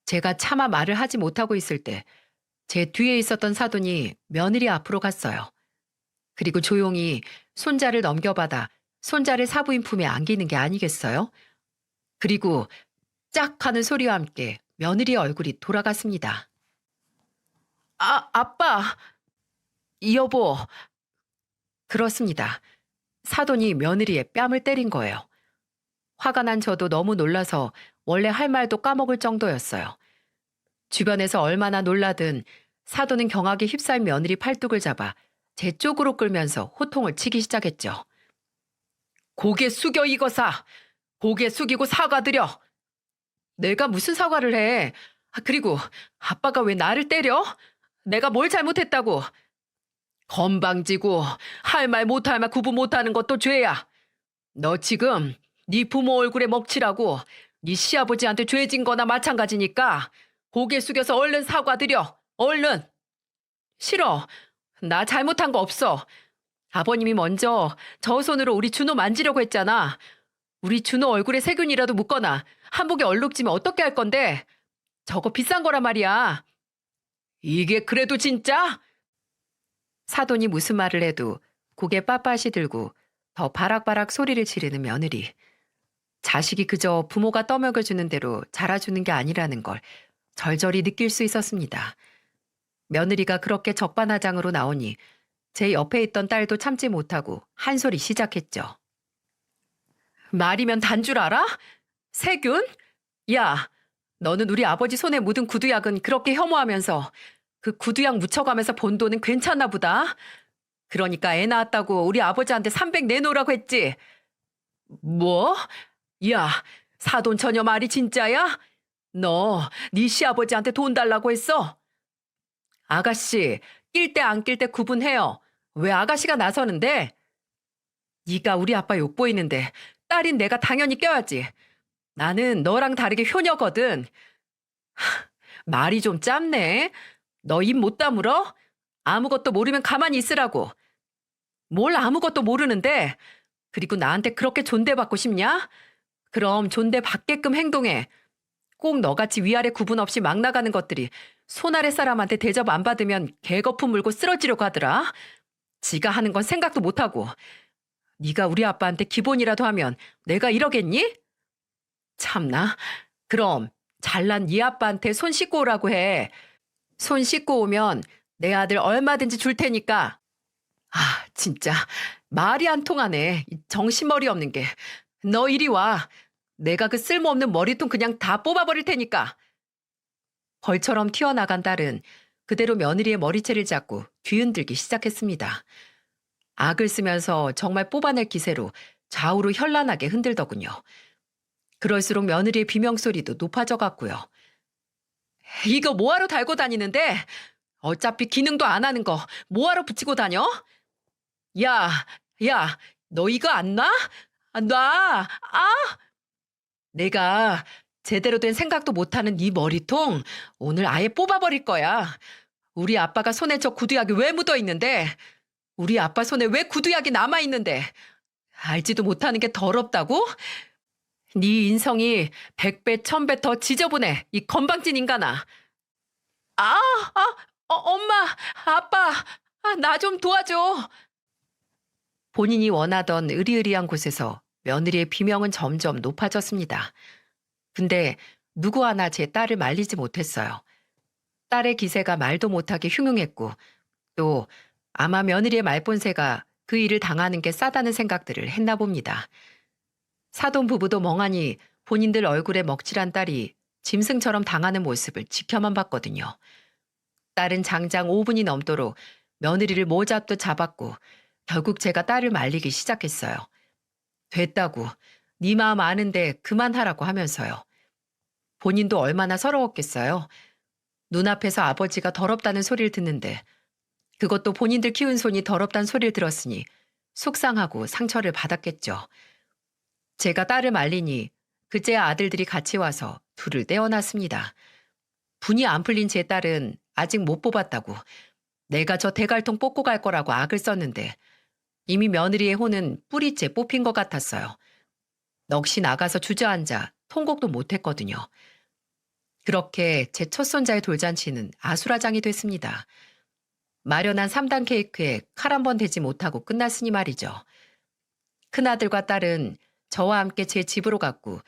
제가 차마 말을 하지 못하고 있을 때 제 뒤에 있었던 사돈이 며느리 앞으로 갔어요. 그리고 조용히 손자를 넘겨받아 손자를 사부인 품에 안기는 게 아니겠어요? 그리고 짝 하는 소리와 함께 며느리의 얼굴이 돌아갔습니다. 아빠! 여보! 그렇습니다. 사돈이 며느리의 뺨을 때린 거예요. 화가 난 저도 너무 놀라서 원래 할 말도 까먹을 정도였어요. 주변에서 얼마나 놀라든 사돈은 경악에 휩싸인 며느리 팔뚝을 잡아 제 쪽으로 끌면서 호통을 치기 시작했죠. 고개 숙여 이거사! 고개 숙이고 사과드려! 내가 무슨 사과를 해? 그리고 아빠가 왜 나를 때려? 내가 뭘 잘못했다고? 건방지고 할 말 못할 말 구분 못하는 것도 죄야. 너 지금 네 부모 얼굴에 먹칠하고 네 시아버지한테 죄진 거나 마찬가지니까 고개 숙여서 얼른 사과드려. 얼른. 싫어. 나 잘못한 거 없어. 아버님이 먼저 저 손으로 우리 준호 만지려고 했잖아. 우리 준호 얼굴에 세균이라도 묻거나 한복에 얼룩지면 어떻게 할 건데? 저거 비싼 거란 말이야. 이게 그래도 진짜? 사돈이 무슨 말을 해도 고개 빳빳이 들고 더 바락바락 소리를 지르는 며느리. 자식이 그저 부모가 떠먹여주는 대로 자라주는 게 아니라는 걸 절절히 느낄 수 있었습니다. 며느리가 그렇게 적반하장으로 나오니 제 옆에 있던 딸도 참지 못하고 한 소리 시작했죠. 말이면 단 줄 알아? 세균? 야, 너는 우리 아버지 손에 묻은 구두약은 그렇게 혐오하면서 그 구두약 묻혀가면서 번 돈은 괜찮나 보다. 그러니까 애 낳았다고 우리 아버지한테 300 내놓으라고 했지. 뭐? 야, 사돈 처녀 말이 진짜야? 너, 네 시아버지한테 돈 달라고 했어? 아가씨, 낄 때 안 낄 때 구분해요. 왜 아가씨가 나서는데? 네가 우리 아빠 욕보이는데 딸인 내가 당연히 껴야지. 나는 너랑 다르게 효녀거든. 말이 좀 짧네. 너 입 못 다물어? 아무것도 모르면 가만히 있으라고. 뭘 아무것도 모르는데? 그리고 나한테 그렇게 존대받고 싶냐? 그럼 존대받게끔 행동해. 꼭 너같이 위아래 구분 없이 막 나가는 것들이 손 아래 사람한테 대접 안 받으면 개거품 물고 쓰러지려고 하더라. 지가 하는 건 생각도 못하고. 네가 우리 아빠한테 기본이라도 하면 내가 이러겠니? 참나. 그럼 잘난 네 아빠한테 손 씻고 오라고 해. 손 씻고 오면 내 아들 얼마든지 줄 테니까. 아, 진짜 말이 안 통하네. 이 정신머리 없는 게. 너 이리 와. 내가 그 쓸모없는 머리통 그냥 다 뽑아버릴 테니까. 벌처럼 튀어나간 딸은 그대로 며느리의 머리채를 잡고 뒤흔들기 시작했습니다. 악을 쓰면서 정말 뽑아낼 기세로 좌우로 현란하게 흔들더군요. 그럴수록 며느리의 비명소리도 높아져 갔고요. 이거 뭐하러 달고 다니는데? 어차피 기능도 안 하는 거 뭐하러 붙이고 다녀? 야, 야, 너 이거 안 놔? 안 놔! 내가 제대로 된 생각도 못하는 네 머리통 오늘 아예 뽑아버릴 거야. 우리 아빠가 손에 저 구두약이 왜 묻어 있는데? 우리 아빠 손에 왜 구두약이 남아 있는데? 알지도 못하는 게 더럽다고? 네 인성이 100배, 1000배 더 지저분해. 이 건방진 인간아. 아, 엄마, 아빠, 나 좀 도와줘. 본인이 원하던 으리으리한 곳에서 며느리의 비명은 점점 높아졌습니다. 근데 누구 하나 제 딸을 말리지 못했어요. 딸의 기세가 말도 못하게 흉흉했고 또 아마 며느리의 말본세가 그 일을 당하는 게 싸다는 생각들을 했나 봅니다. 사돈 부부도 멍하니 본인들 얼굴에 먹칠한 딸이 짐승처럼 당하는 모습을 지켜만 봤거든요. 딸은 장장 5분이 넘도록 며느리를 모잡듯 잡았고 결국 제가 딸을 말리기 시작했어요. 됐다고. 네 마음 아는데 그만하라고 하면서요. 본인도 얼마나 서러웠겠어요. 눈앞에서 아버지가 더럽다는 소리를 듣는데 그것도 본인들 키운 손이 더럽다는 소리를 들었으니 속상하고 상처를 받았겠죠. 제가 딸을 말리니 그제야 아들들이 같이 와서 둘을 떼어놨습니다. 분이 안 풀린 제 딸은 아직 못 뽑았다고 내가 저 대갈통 뽑고 갈 거라고 악을 썼는데 이미 며느리의 혼은 뿌리째 뽑힌 것 같았어요. 넋이 나가서 주저앉아 통곡도 못했거든요. 그렇게 제 첫 손자의 돌잔치는 아수라장이 됐습니다. 마련한 3단 케이크에 칼 한 번 대지 못하고 끝났으니 말이죠. 큰아들과 딸은 저와 함께 제 집으로 갔고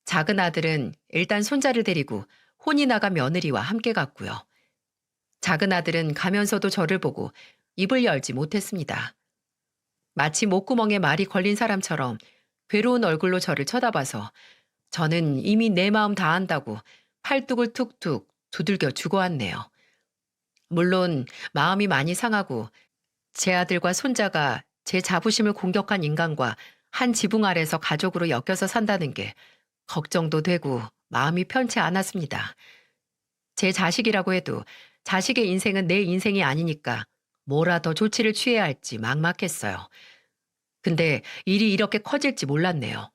작은 아들은 일단 손자를 데리고 혼이 나간 며느리와 함께 갔고요. 작은 아들은 가면서도 저를 보고 입을 열지 못했습니다. 마치 목구멍에 말이 걸린 사람처럼 괴로운 얼굴로 저를 쳐다봐서 저는 이미 내 마음 다 안다고 팔뚝을 툭툭 두들겨 주고 왔네요. 물론 마음이 많이 상하고 제 아들과 손자가 제 자부심을 공격한 인간과 한 지붕 아래서 가족으로 엮여서 산다는 게 걱정도 되고 마음이 편치 않았습니다. 제 자식이라고 해도 자식의 인생은 내 인생이 아니니까 뭐라 더 조치를 취해야 할지 막막했어요. 근데 일이 이렇게 커질지 몰랐네요.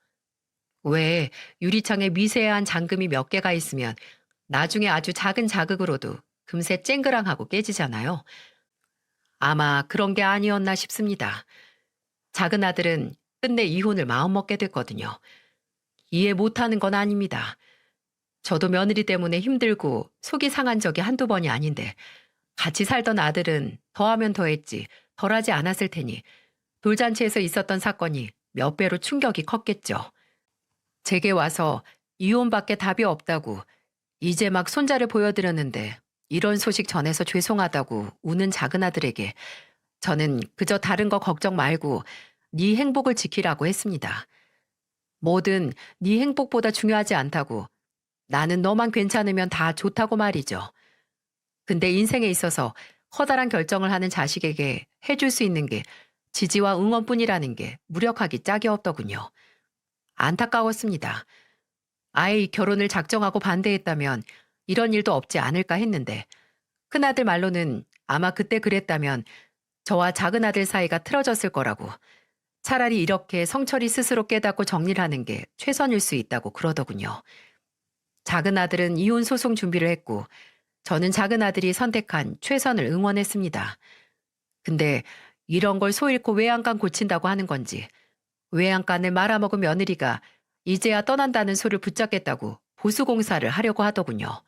왜 유리창에 미세한 잠금이 몇 개가 있으면 나중에 아주 작은 자극으로도 금세 쨍그랑하고 깨지잖아요. 아마 그런 게 아니었나 싶습니다. 작은 아들은 끝내 이혼을 마음먹게 됐거든요. 이해 못하는 건 아닙니다. 저도 며느리 때문에 힘들고 속이 상한 적이 한두 번이 아닌데 같이 살던 아들은 더하면 더했지 덜하지 않았을 테니 돌잔치에서 있었던 사건이 몇 배로 충격이 컸겠죠. 제게 와서 이혼밖에 답이 없다고 이제 막 손자를 보여드렸는데 이런 소식 전해서 죄송하다고 우는 작은 아들에게 저는 그저 다른 거 걱정 말고 네 행복을 지키라고 했습니다. 뭐든 네 행복보다 중요하지 않다고 나는 너만 괜찮으면 다 좋다고 말이죠. 근데 인생에 있어서 커다란 결정을 하는 자식에게 해줄 수 있는 게 지지와 응원뿐이라는 게 무력하기 짝이 없더군요. 안타까웠습니다. 아예 이 결혼을 작정하고 반대했다면 이런 일도 없지 않을까 했는데 큰아들 말로는 아마 그때 그랬다면 저와 작은아들 사이가 틀어졌을 거라고 차라리 이렇게 성철이 스스로 깨닫고 정리를 하는 게 최선일 수 있다고 그러더군요. 작은아들은 이혼 소송 준비를 했고 저는 작은아들이 선택한 최선을 응원했습니다. 근데 이런 걸 소 잃고 외양간 고친다고 하는 건지 외양간을 말아먹은 며느리가 이제야 떠난다는 소를 붙잡겠다고 보수공사를 하려고 하더군요.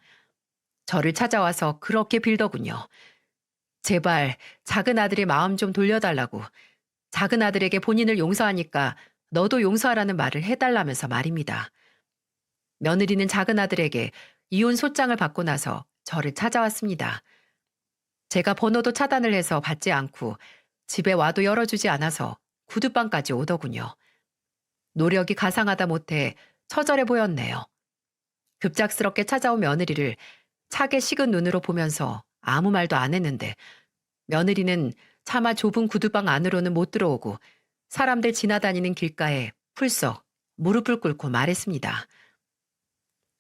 저를 찾아와서 그렇게 빌더군요. 제발 작은 아들의 마음 좀 돌려달라고 작은 아들에게 본인을 용서하니까 너도 용서하라는 말을 해달라면서 말입니다. 며느리는 작은 아들에게 이혼 소장을 받고 나서 저를 찾아왔습니다. 제가 번호도 차단을 해서 받지 않고 집에 와도 열어주지 않아서 구두방까지 오더군요. 노력이 가상하다 못해 처절해 보였네요. 급작스럽게 찾아온 며느리를 차게 식은 눈으로 보면서 아무 말도 안 했는데 며느리는 차마 좁은 구두방 안으로는 못 들어오고 사람들 지나다니는 길가에 풀썩 무릎을 꿇고 말했습니다.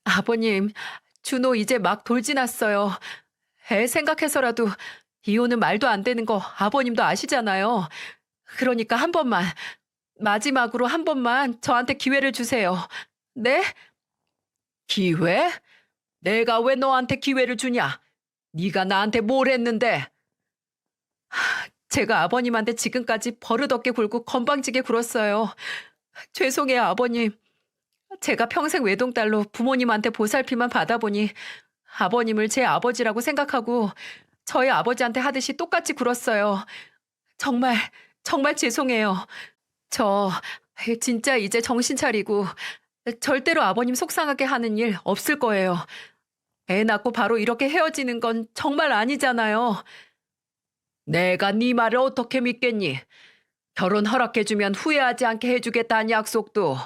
아버님, 준호 이제 막 돌 지났어요. 애 생각해서라도 이혼은 말도 안 되는 거 아버님도 아시잖아요. 그러니까 한 번만, 마지막으로 한 번만 저한테 기회를 주세요. 네? 기회? 내가 왜 너한테 기회를 주냐? 네가 나한테 뭘 했는데? 제가 아버님한테 지금까지 버릇없게 굴고 건방지게 굴었어요. 죄송해요, 아버님. 제가 평생 외동딸로 부모님한테 보살핌만 받아보니 아버님을 제 아버지라고 생각하고 저희 아버지한테 하듯이 똑같이 굴었어요. 정말, 정말 죄송해요. 저 진짜 이제 정신 차리고 절대로 아버님 속상하게 하는 일 없을 거예요. 애 낳고 바로 이렇게 헤어지는 건 정말 아니잖아요. 내가 네 말을 어떻게 믿겠니? 결혼 허락해주면 후회하지 않게 해주겠다는 약속도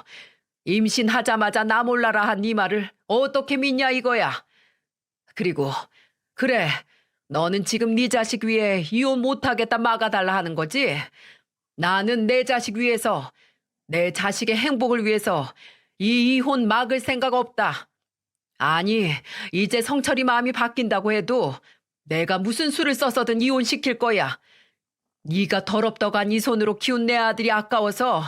임신하자마자 나 몰라라 한 네 말을 어떻게 믿냐 이거야. 그리고 그래, 너는 지금 네 자식 위해 이혼 못하겠다 막아달라 하는 거지? 나는 내 자식 위해서, 내 자식의 행복을 위해서 이 이혼 막을 생각 없다. 아니, 이제 성철이 마음이 바뀐다고 해도 내가 무슨 수를 써서든 이혼시킬 거야. 네가 더럽다고 한 이 손으로 키운 내 아들이 아까워서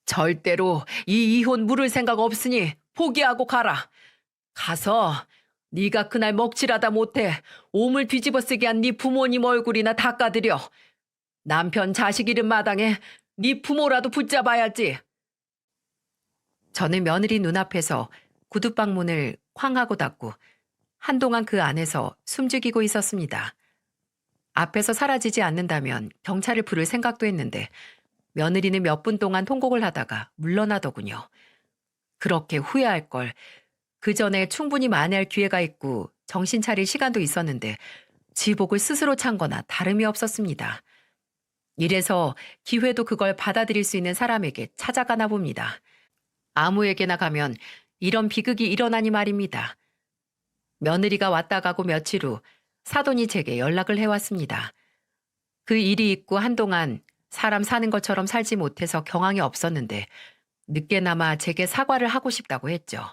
절대로 이 이혼 물을 생각 없으니 포기하고 가라. 가서 네가 그날 먹칠하다 못해 오물 뒤집어 쓰게 한 네 부모님 얼굴이나 닦아드려. 남편 자식 이름 마당에 네 부모라도 붙잡아야지. 저는 며느리 눈앞에서 구두방 문을 쾅 하고 닫고 한동안 그 안에서 숨죽이고 있었습니다. 앞에서 사라지지 않는다면 경찰을 부를 생각도 했는데 며느리는 몇 분 동안 통곡을 하다가 물러나더군요. 그렇게 후회할 걸. 그 전에 충분히 만회할 기회가 있고 정신 차릴 시간도 있었는데 지복을 스스로 찬 거나 다름이 없었습니다. 이래서 기회도 그걸 받아들일 수 있는 사람에게 찾아가나 봅니다. 아무에게나 가면 이런 비극이 일어나니 말입니다. 며느리가 왔다 가고 며칠 후 사돈이 제게 연락을 해왔습니다. 그 일이 있고 한동안 사람 사는 것처럼 살지 못해서 경황이 없었는데 늦게나마 제게 사과를 하고 싶다고 했죠.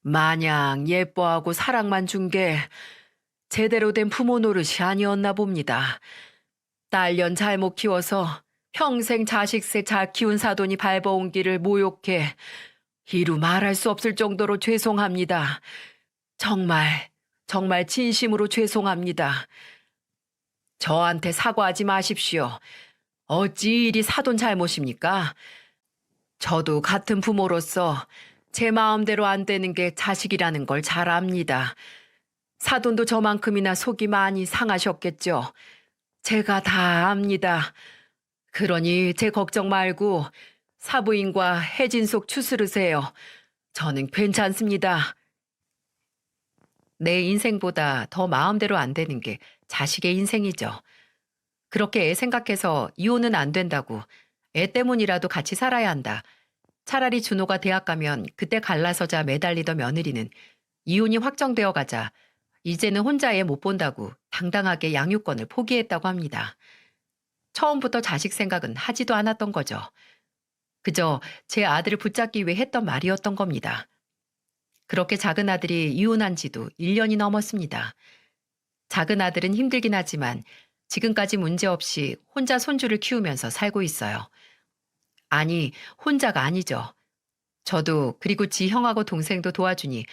마냥 예뻐하고 사랑만 준 게 제대로 된 부모 노릇이 아니었나 봅니다. 딸년 잘못 키워서 평생 자식새 잘 키운 사돈이 밟아온 길을 모욕해 이루 말할 수 없을 정도로 죄송합니다. 정말, 정말 진심으로 죄송합니다. 저한테 사과하지 마십시오. 어찌 일이 사돈 잘못입니까? 저도 같은 부모로서 제 마음대로 안 되는 게 자식이라는 걸 잘 압니다. 사돈도 저만큼이나 속이 많이 상하셨겠죠. 제가 다 압니다. 그러니 제 걱정 말고 사부인과 혜진속 추스르세요. 저는 괜찮습니다. 내 인생보다 더 마음대로 안 되는 게 자식의 인생이죠. 그렇게 애 생각해서 이혼은 안 된다고, 애 때문이라도 같이 살아야 한다. 차라리 준호가 대학 가면 그때 갈라서자 매달리던 며느리는 이혼이 확정되어 가자 이제는 혼자 애 못 본다고 당당하게 양육권을 포기했다고 합니다. 처음부터 자식 생각은 하지도 않았던 거죠. 그저 제 아들을 붙잡기 위해 했던 말이었던 겁니다. 그렇게 작은 아들이 이혼한 지도 1년이 넘었습니다. 작은 아들은 힘들긴 하지만 지금까지 문제없이 혼자 손주를 키우면서 살고 있어요. 아니, 혼자가 아니죠. 저도 그리고 지 형하고 동생도 도와주니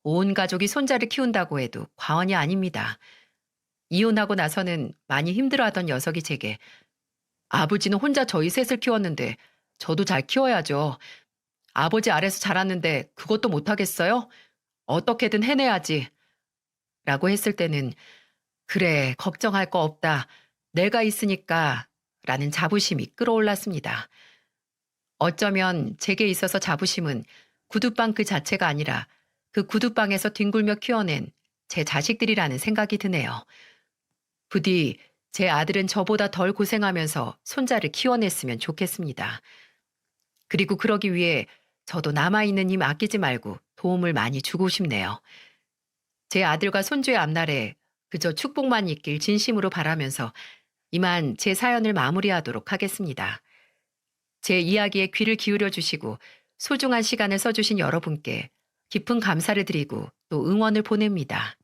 온 가족이 손자를 키운다고 해도 과언이 아닙니다. 이혼하고 나서는 많이 힘들어하던 녀석이 제게 아버지는 혼자 저희 셋을 키웠는데 저도 잘 키워야죠. 아버지 아래서 자랐는데 그것도 못하겠어요? 어떻게든 해내야지. 라고 했을 때는 그래, 걱정할 거 없다. 내가 있으니까 라는 자부심이 끌어올랐습니다. 어쩌면 제게 있어서 자부심은 구두방 그 자체가 아니라 그 구두방에서 뒹굴며 키워낸 제 자식들이라는 생각이 드네요. 부디 제 아들은 저보다 덜 고생하면서 손자를 키워냈으면 좋겠습니다. 그리고 그러기 위해 저도 남아있는 힘 아끼지 말고 도움을 많이 주고 싶네요. 제 아들과 손주의 앞날에 그저 축복만 있길 진심으로 바라면서 이만 제 사연을 마무리하도록 하겠습니다. 제 이야기에 귀를 기울여 주시고 소중한 시간을 써주신 여러분께 깊은 감사를 드리고 또 응원을 보냅니다.